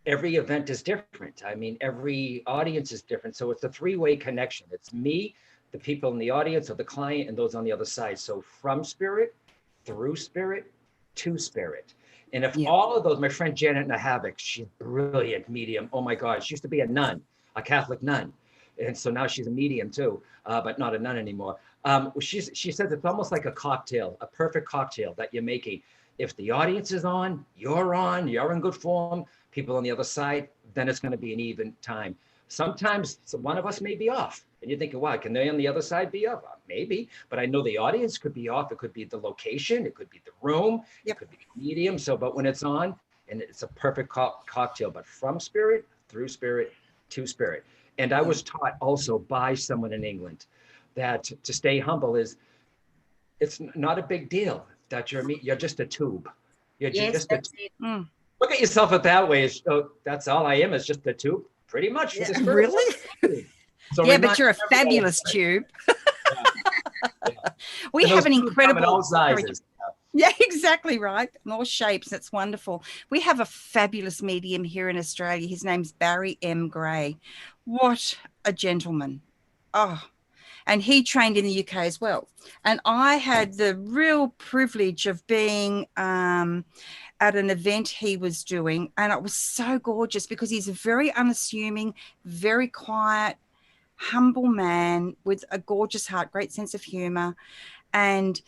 every event is different. I mean, every audience is different. So it's a three-way connection. It's me, the people in the audience, or the client, and those on the other side. So from spirit, through spirit, to spirit. And if all of those, my friend Janet Nahavik, she's a brilliant medium. Oh my God, she used to be a nun, a Catholic nun. And so now she's a medium too, but not a nun anymore. She says it's almost like a cocktail, a perfect cocktail that you're making. If the audience is on, you're in good form, people on the other side, then it's going to be an even time. Sometimes one of us may be off, and you're thinking, wow, can they on the other side be off? Maybe, but I know the audience could be off. It could be the location, it could be the room, it could be the medium. So, but when it's on, and it's a perfect cocktail, but from spirit, through spirit, to spirit. And I was taught also by someone in England that to stay humble it's not a big deal, that you're just a tube. You're just a tube. Look at yourself that way. That's all I am, is just a tube, pretty much. Yeah, really? So but you're a fabulous tube. We have an incredible... all sizes. Yeah, exactly right. In all shapes. That's wonderful. We have a fabulous medium here in Australia. His name's Barry M. Gray. What a gentleman. Oh, and he trained in the UK as well. And I had the real privilege of being at an event he was doing, and it was so gorgeous because he's a very unassuming, very quiet, humble man with a gorgeous heart, great sense of humor. And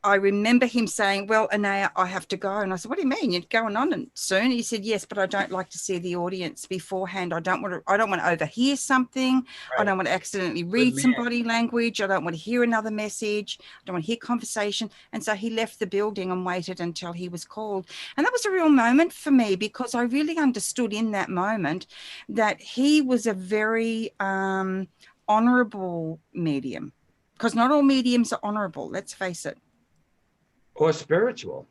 I remember him saying, well, Anayah, I have to go. And I said, what do you mean? You're going on and soon? He said, yes, but I don't like to see the audience beforehand. I don't want to overhear something. Right. I don't want to accidentally read some body language. I don't want to hear another message. I don't want to hear conversation. And so he left the building and waited until he was called. And that was a real moment for me, because I really understood in that moment that he was a very honorable medium, because not all mediums are honorable. Let's face it. Or spiritual.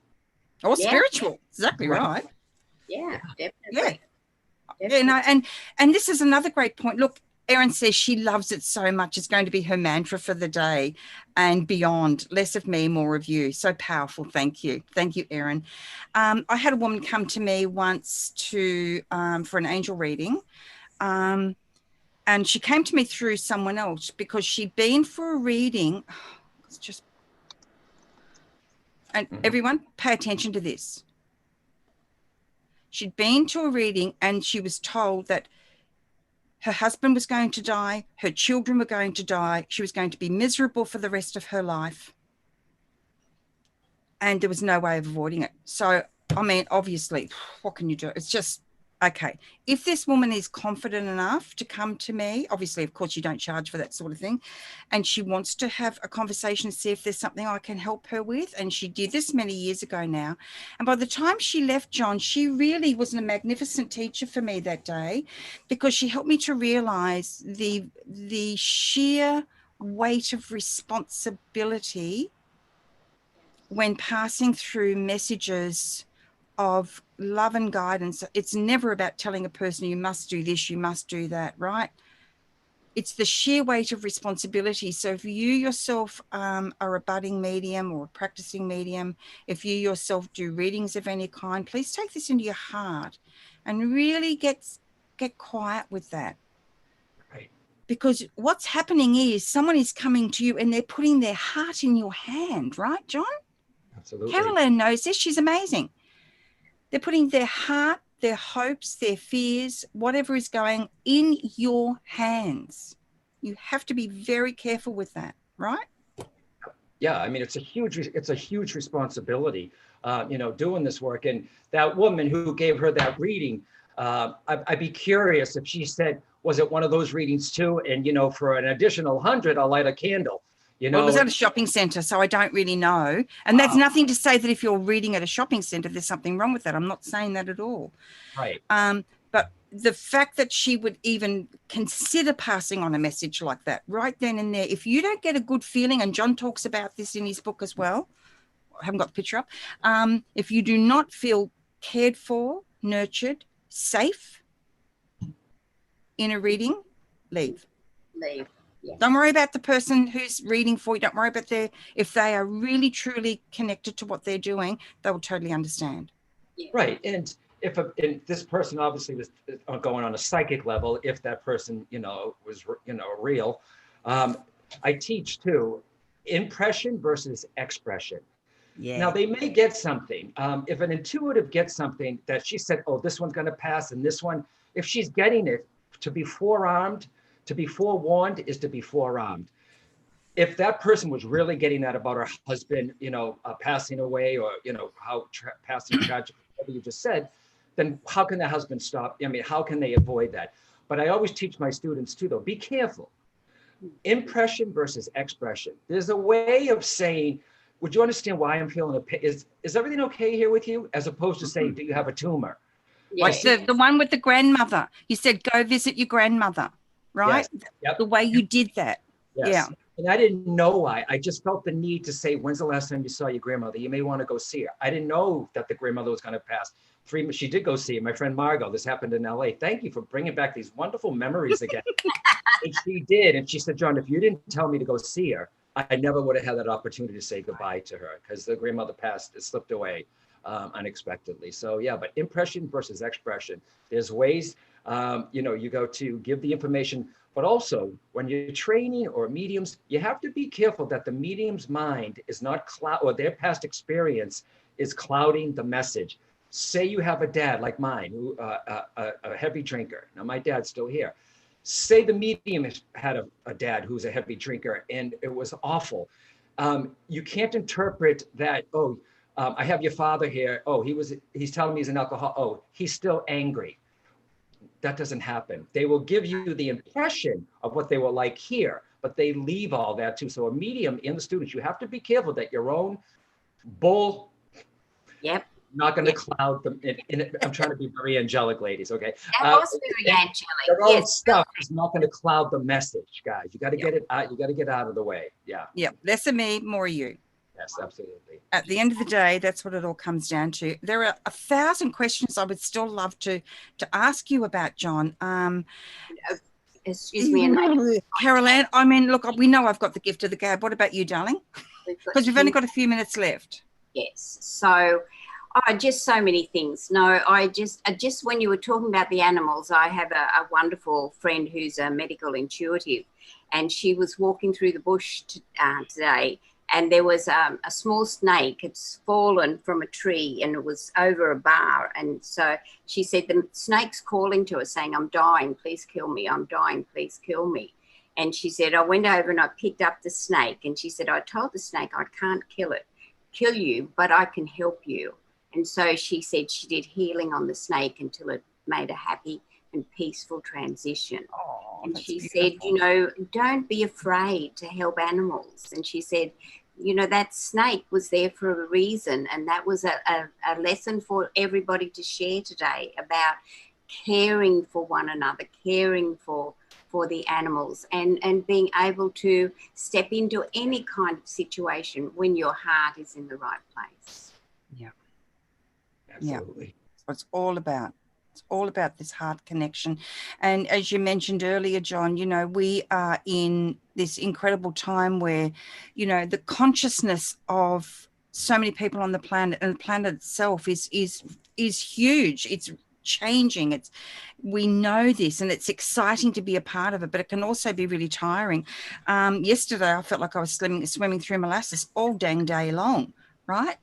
Or spiritual. Exactly right. Yeah, definitely. Yeah. And this is another great point. Look, Erin says she loves it so much. It's going to be her mantra for the day and beyond. Less of me, more of you. So powerful. Thank you. Thank you, Erin. I had a woman come to me once for an angel reading. And she came to me through someone else because she'd been for a reading. It's just... And everyone, pay attention to this. She'd been to a reading and she was told that her husband was going to die, her children were going to die, she was going to be miserable for the rest of her life. And there was no way of avoiding it. So, I mean, obviously, what can you do? It's just, okay. If this woman is confident enough to come to me, obviously, of course, you don't charge for that sort of thing, and she wants to have a conversation, see if there's something I can help her with, and she did this many years ago now. And by the time she left, John, she really was a magnificent teacher for me that day, because she helped me to realize the sheer weight of responsibility when passing through messages of love and guidance. It's never about telling a person you must do this, you must do that, right? it's the sheer weight of responsibility. So if you yourself are a budding medium or a practicing medium, if you yourself do readings of any kind, please take this into your heart and really get quiet with that. Right. Because what's happening is someone is coming to you and they're putting their heart in your hand, right, John? Absolutely. Carol Ann knows this. She's amazing. They're putting their heart, their hopes, their fears, whatever is going in your hands. You have to be very careful with that, right? Yeah, I mean, it's a huge responsibility, doing this work. And that woman who gave her that reading, I'd be curious if she said, was it one of those readings too? And, for an additional 100, I'll light a candle. Well, it was at a shopping centre, so I don't really know. And that's nothing to say that if you're reading at a shopping centre, there's something wrong with that. I'm not saying that at all. Right. But the fact that she would even consider passing on a message like that right then and there, if you don't get a good feeling, and John talks about this in his book as well, I haven't got the picture up. If you do not feel cared for, nurtured, safe in a reading, leave. Leave. Yeah. Don't worry about the person who's reading for you. Don't worry about if they are really, truly connected to what they're doing, they will totally understand. Yeah. Right. And if this person obviously was going on a psychic level, if that person, was, real, I teach too, impression versus expression. Yeah. Now they may get something. If an intuitive gets something that she said, oh, this one's going to pass, and this one, if she's getting it, to be forearmed, to be forewarned is to be forearmed. If that person was really getting that about her husband, passing away, or, how passing tragic, whatever you just said, then how can the husband stop? I mean, how can they avoid that? But I always teach my students too, though, be careful. Impression versus expression. There's a way of saying, would you understand why I'm feeling is everything okay here with you? As opposed to saying, do you have a tumor? Like the one with the grandmother. You said, go visit your grandmother, right? Yes. Yep. The way you did that. Yes. Yeah. And I didn't know why. I just felt the need to say, when's the last time you saw your grandmother? You may want to go see her. I didn't know that the grandmother was going to pass. She did go see her. My friend Margot, this happened in LA. Thank you for bringing back these wonderful memories again. And she did. And she said, John, if you didn't tell me to go see her, I never would have had that opportunity to say goodbye to her, because the grandmother passed, it slipped away unexpectedly. So yeah, but impression versus expression. There's ways, you go to give the information, but also when you're training or mediums, you have to be careful that the medium's mind is not or their past experience is clouding the message. Say you have a dad like mine, who a heavy drinker. Now my dad's still here. Say the medium had a dad who's a heavy drinker and it was awful. You can't interpret that, I have your father here. Oh, he's telling me he's an alcoholic. Oh, he's still angry. That doesn't happen. They will give you the impression of what they were like here, but they leave all that too. So a medium in the students, you have to be careful that your own bull, yep, not going to cloud them. I'm trying to be very angelic, ladies. Okay. That was very angelic. Your own stuff is not going to cloud the message, guys. You got to get it out. You got to get out of the way. Yeah. Yeah. Less of me, more of you. Yes, absolutely. At the end of the day, that's what it all comes down to. There are 1,000 questions I would still love to ask you about, John. Excuse me, Carol Ann, I mean, look, we know I've got the gift of the gab. What about you, darling? Because we've only got a few minutes left. Yes. So, just so many things. No, I just when you were talking about the animals, I have a wonderful friend who's a medical intuitive, and she was walking through the bush today. And there was a small snake. It's fallen from a tree and it was over a bar. And so she said, the snake's calling to her saying, I'm dying, please kill me. I'm dying, please kill me. And she said, I went over and I picked up the snake. And she said, I told the snake I can't kill you, but I can help you. And so she said she did healing on the snake until it made a happy and peaceful transition. Oh, and she beautiful. said, don't be afraid to help animals. And she said, that snake was there for a reason. And that was a lesson for everybody to share today about caring for one another, caring for the animals, and being able to step into any kind of situation when your heart is in the right place. Yeah. Absolutely. That's what it's all about. It's all about this heart connection. And as you mentioned earlier, John, you know, we are in this incredible time where, you know, the consciousness of so many people on the planet and the planet itself is huge. It's changing. We know this, and it's exciting to be a part of it, but it can also be really tiring. Yesterday, I felt like I was swimming through molasses all dang day long, right?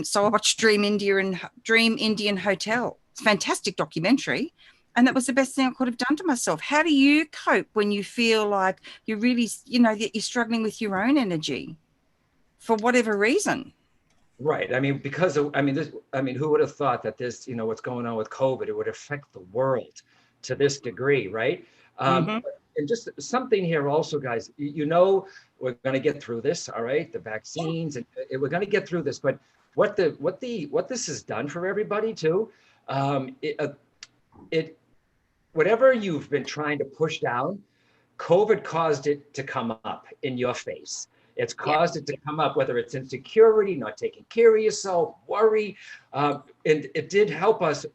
So I watched Dream Indian Hotel. It's a fantastic documentary. And that was the best thing I could have done to myself. How do you cope when you feel like you're really, you know, that you're struggling with your own energy for whatever reason? Right. I mean, because of, who would have thought that this, you know, what's going on with COVID, it would affect the world to this degree, right? And just something here also, guys, you know, we're going to get through this, all right? The vaccines, and we're going to get through this. But what this has done for everybody too, whatever you've been trying to push down, COVID caused it to come up in your face. It's caused it to come up, whether it's insecurity, not taking care of yourself, worry. And it did help us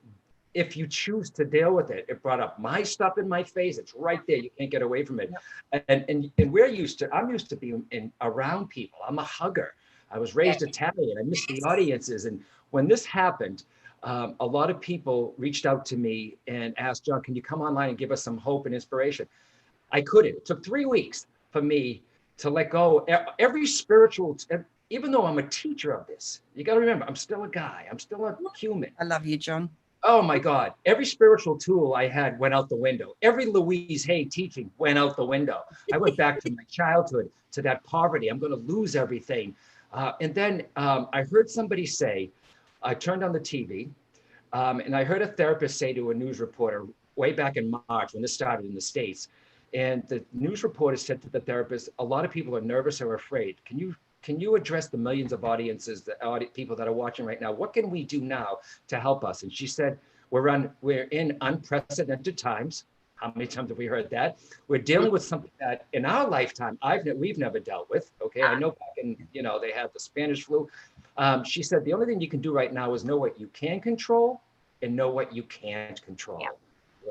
if you choose to deal with it. It brought up my stuff in my face. It's right there. You can't get away from it. And I'm used to being around people. I'm a hugger. I was raised Italian. I miss the audiences. And when this happened, a lot of people reached out to me and asked, John, can you come online and give us some hope and inspiration? I couldn't. It took 3 weeks for me to let go. Every spiritual, even though I'm a teacher of this, you got to remember, I'm still a guy. I'm still a human. I love you, John. Oh my God. Every spiritual tool I had went out the window. Every Louise Hay teaching went out the window. I went back to my childhood, to that poverty. I'm going to lose everything. And then I heard somebody say, I turned on the TV and I heard a therapist say to a news reporter way back in March when this started in the States. And the news reporter said to the therapist, a lot of people are nervous or afraid. Can you address the millions of audiences, people that are watching right now? What can we do now to help us? And she said, we're in unprecedented times. How many times have we heard that? We're dealing with something that in our lifetime, we've never dealt with. Okay, I know back in, you know, they had the Spanish flu. She said, the only thing you can do right now is know what you can control and know what you can't control,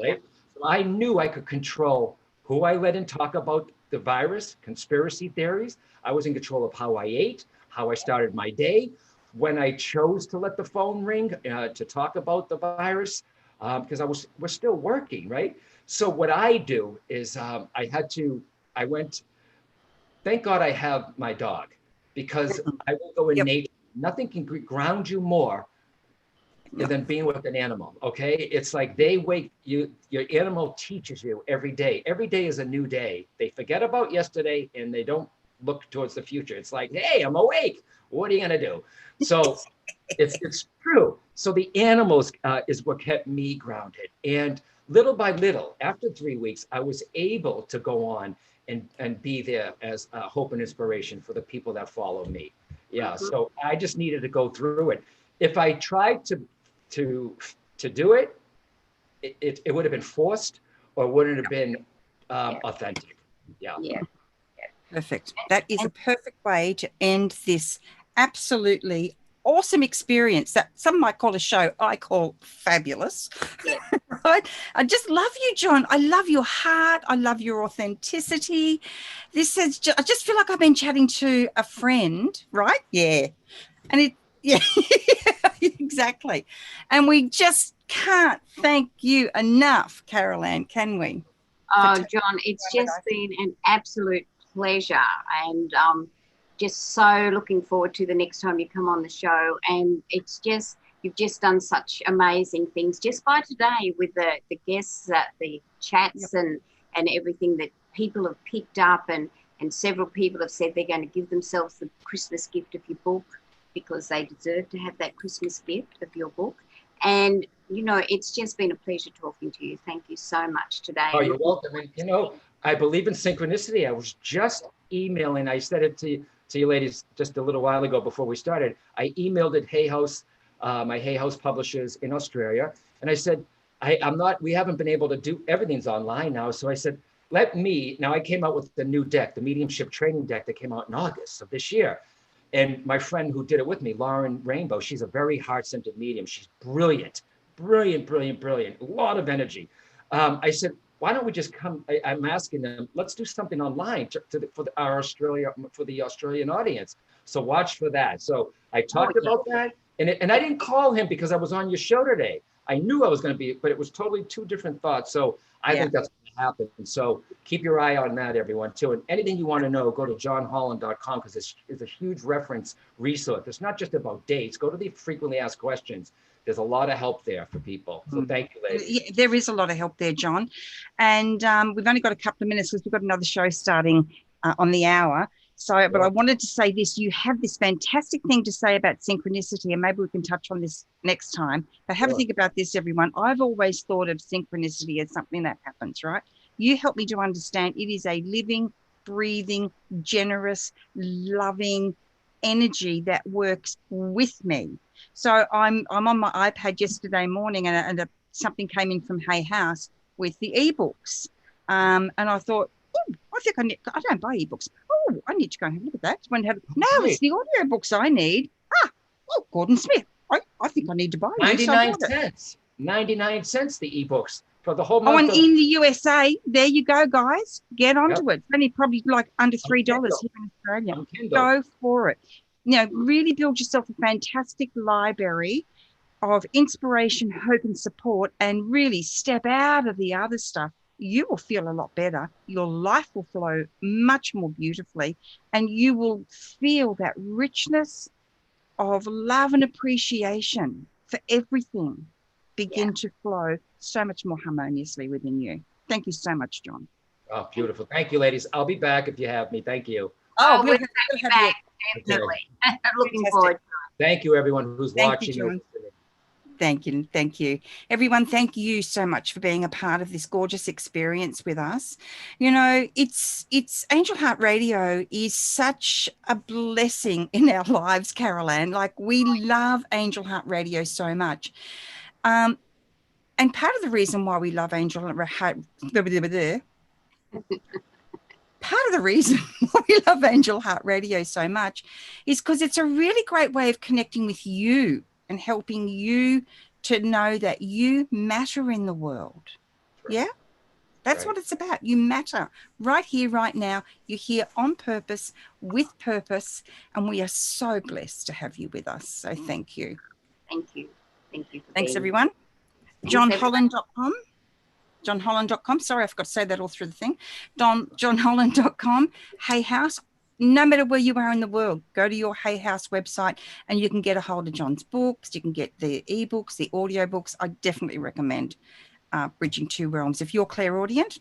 right? So I knew I could control who I let in talk about the virus, conspiracy theories. I was in control of how I ate, how I started my day, when I chose to let the phone ring to talk about the virus, because we're still working, right? So what I do is thank God I have my dog, because I will go in nature. Nothing can ground you more than being with an animal, okay? It's like your animal teaches you every day. Every day is a new day. They forget about yesterday and they don't look towards the future. It's like, hey, I'm awake. What are you gonna do? So it's true. So the animals is what kept me grounded. And little by little, after 3 weeks, I was able to go on and be there as hope and inspiration for the people that follow me. Yeah, so I just needed to go through it. If I tried to do it, it would have been forced, or wouldn't have been authentic. Yeah. Perfect. That is a perfect way to end this absolutely awesome experience that some might call a show. I call fabulous. Right? I just love you, John. I love your heart. I love your authenticity. I just feel like I've been chatting to a friend, right? Yeah. And exactly. And we just can't thank you enough, Carol Ann, can we? Oh, John, it's just been an absolute pleasure, and just so looking forward to the next time you come on the show. And it's just, you've just done such amazing things just by today with the guests, the chats and everything that people have picked up, and several people have said they're going to give themselves the Christmas gift of your book, because they deserve to have that Christmas gift of your book. And, you know, it's just been a pleasure talking to you. Thank you so much today. Oh, you're welcome. And, you know, I believe in synchronicity. I was just emailing. I said it to you ladies just a little while ago before we started. I emailed at Hay House, my Hay House publishers in Australia. And I said, we haven't been able to do, everything's online now. So I said, now I came out with the new deck, the mediumship training deck that came out in August of this year. And my friend who did it with me, Lauren Rainbow, she's a very heart-centered medium. She's brilliant. brilliant, brilliant, brilliant. A lot of energy. I said, why don't we just come? I'm asking them, let's do something online for the Australian audience. So watch for that. So I talked about that, and I didn't call him because I was on your show today. I knew I was going to be, but it was totally two different thoughts. So I think that's going to happen. So keep your eye on that, everyone, too. And anything you want to know, go to johnholland.com, because it's a huge reference resource. It's not just about dates. Go to the frequently asked questions. There's a lot of help there for people. So thank you, ladies. Yeah, there is a lot of help there, John. And we've only got a couple of minutes because we've got another show starting on the hour. So, but I wanted to say this, you have this fantastic thing to say about synchronicity, and maybe we can touch on this next time. But have a think about this, everyone. I've always thought of synchronicity as something that happens, right? You help me to understand it is a living, breathing, generous, loving energy that works with me. So I'm on my iPad yesterday morning, and something came in from Hay House with the ebooks, and I thought, oh, I don't buy ebooks. Oh, I need to go and have a look at that. It's the audio books I need. Gordon Smith. I think I need to buy 99 cents. 99 cents the ebooks for the whole month. Oh, and in the USA, there you go, guys. Get onto it. It's only probably like under $3 here in Australia. Go for it. Really build yourself a fantastic library of inspiration, hope, and support, and really step out of the other stuff. You will feel a lot better. Your life will flow much more beautifully, and you will feel that richness of love and appreciation for everything begin to flow so much more harmoniously within you. Thank you so much, John. Oh, beautiful. Thank you, ladies. I'll be back if you have me. Thank you. We'll have you back. Definitely. Looking forward to it. Thank you, everyone who's watching. You, Thank you. Thank you. Everyone, thank you so much for being a part of this gorgeous experience with us. It's Angel Heart Radio is such a blessing in our lives, Carol Ann. Like, we love Angel Heart Radio so much. And part of the reason why we love Angel Heart, part of the reason why we love Angel Heart Radio so much is because it's a really great way of connecting with you and helping you to know that you matter in the world. Right. Yeah? That's what it's about. You matter right here, right now. You're here on purpose, with purpose, and we are so blessed to have you with us. So thank you. Thank you. Thank you. Thanks, everyone. JohnHolland.com. JohnHolland.com. Sorry, I forgot to say that all through the thing. JohnHolland.com. Hay House. No matter where you are in the world, go to your Hay House website and you can get a hold of John's books. You can get the ebooks, the audio books. I definitely recommend Bridging Two Realms. If you're clairaudient,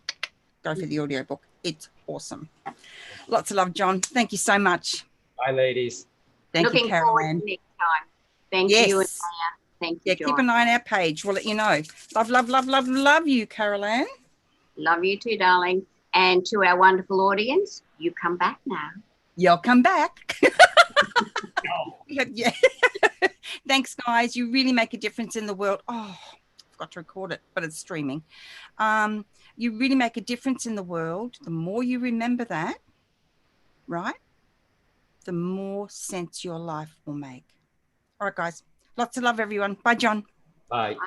go for the audio book. It's awesome. Lots of love, John. Thank you so much. Bye, ladies. Thank you, Carol Ann. Next time. Thank you, Anayah. Thank you, John. Keep an eye on our page. We'll let you know. Love, love, love, love, love you, Carol Ann. Love you too, darling. And to our wonderful audience, you come back now. You'll come back. Yeah. Thanks, guys. You really make a difference in the world. Oh, I forgot to record it, but it's streaming. You really make a difference in the world. The more you remember that, right, the more sense your life will make. All right, guys. Lots of love, everyone. Bye, John. Bye.